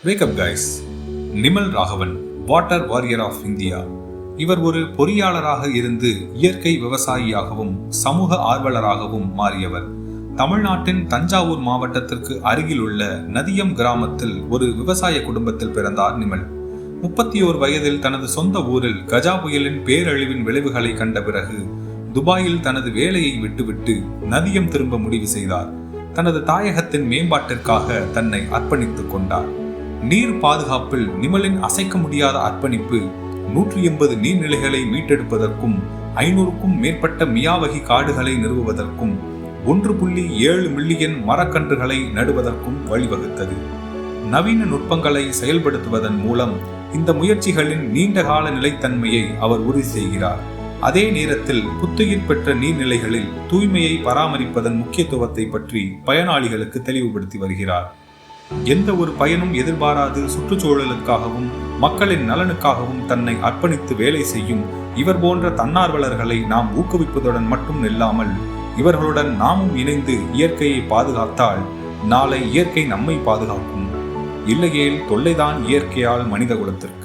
Wake up guys. Nimal Raghavan, water warrior of India. இவர் ஒரு பொறியாளராக இருந்து இயற்கை விவசாயியாகவும் சமூக ஆர்வலராகவும் மாறியவர். தமிழ்நாட்டின் தஞ்சாவூர் மாவட்டத்திற்கு அருகில் உள்ள நதியம் கிராமத்தில் ஒரு விவசாய குடும்பத்தில் பிறந்தார் நிமல். 31 வயதில் தனது சொந்த ஊரில் கஜா புயலின் பேரழிவின் விளைவுகளை கண்ட பிறகு துபாயில் தனது வேலையை விட்டுவிட்டு நதியம் திரும்ப முடிவு செய்தார். தனது தாயகத்தின் மேம்பாட்டிற்காக தன்னை அர்ப்பணித்துக் கொண்டார். நீர் பாதுகாப்பில் நிமலின் அசைக்க முடியாத அர்ப்பணிப்பு 180 நீர்நிலைகளை மீட்டெடுப்பதற்கும் 500க்கும் மேற்பட்ட மியாவகி காடுகளை நிறுவுவதற்கும் 1.7 மில்லியன் மரக்கன்றுகளை நடுவதற்கும் வழிவகுத்தது. நவீன நுட்பங்களை செயல்படுத்துவதன் மூலம் இந்த முயற்சிகளின் நீண்டகால நிலைத்தன்மையை அவர் உறுதி செய்கிறார். அதே நேரத்தில் புத்துயிர் பெற்ற நீர்நிலைகளில் தூய்மையை பராமரிப்பதன் முக்கியத்துவத்தை பற்றி பயனாளிகளுக்கு தெளிவுபடுத்தி வருகிறார். எந்த ஒரு பயனும் எதிர்பாராது சுற்றுச்சூழலுக்காகவும் மக்களின் நலனுக்காகவும் தன்னை அர்ப்பணித்து வேலை செய்யும் இவர் போன்ற தன்னார்வலர்களை நாம் ஊக்குவிப்பதுடன் மட்டும் நில்லாமல் இவர்களுடன் நாமும் இணைந்து இயற்கையை பாதுகாத்தால் நாளை இயற்கை நம்மை பாதுகாக்கும். இல்லையேல் தொல்லைதான் இயற்கையால் மனித குலத்திற்கு.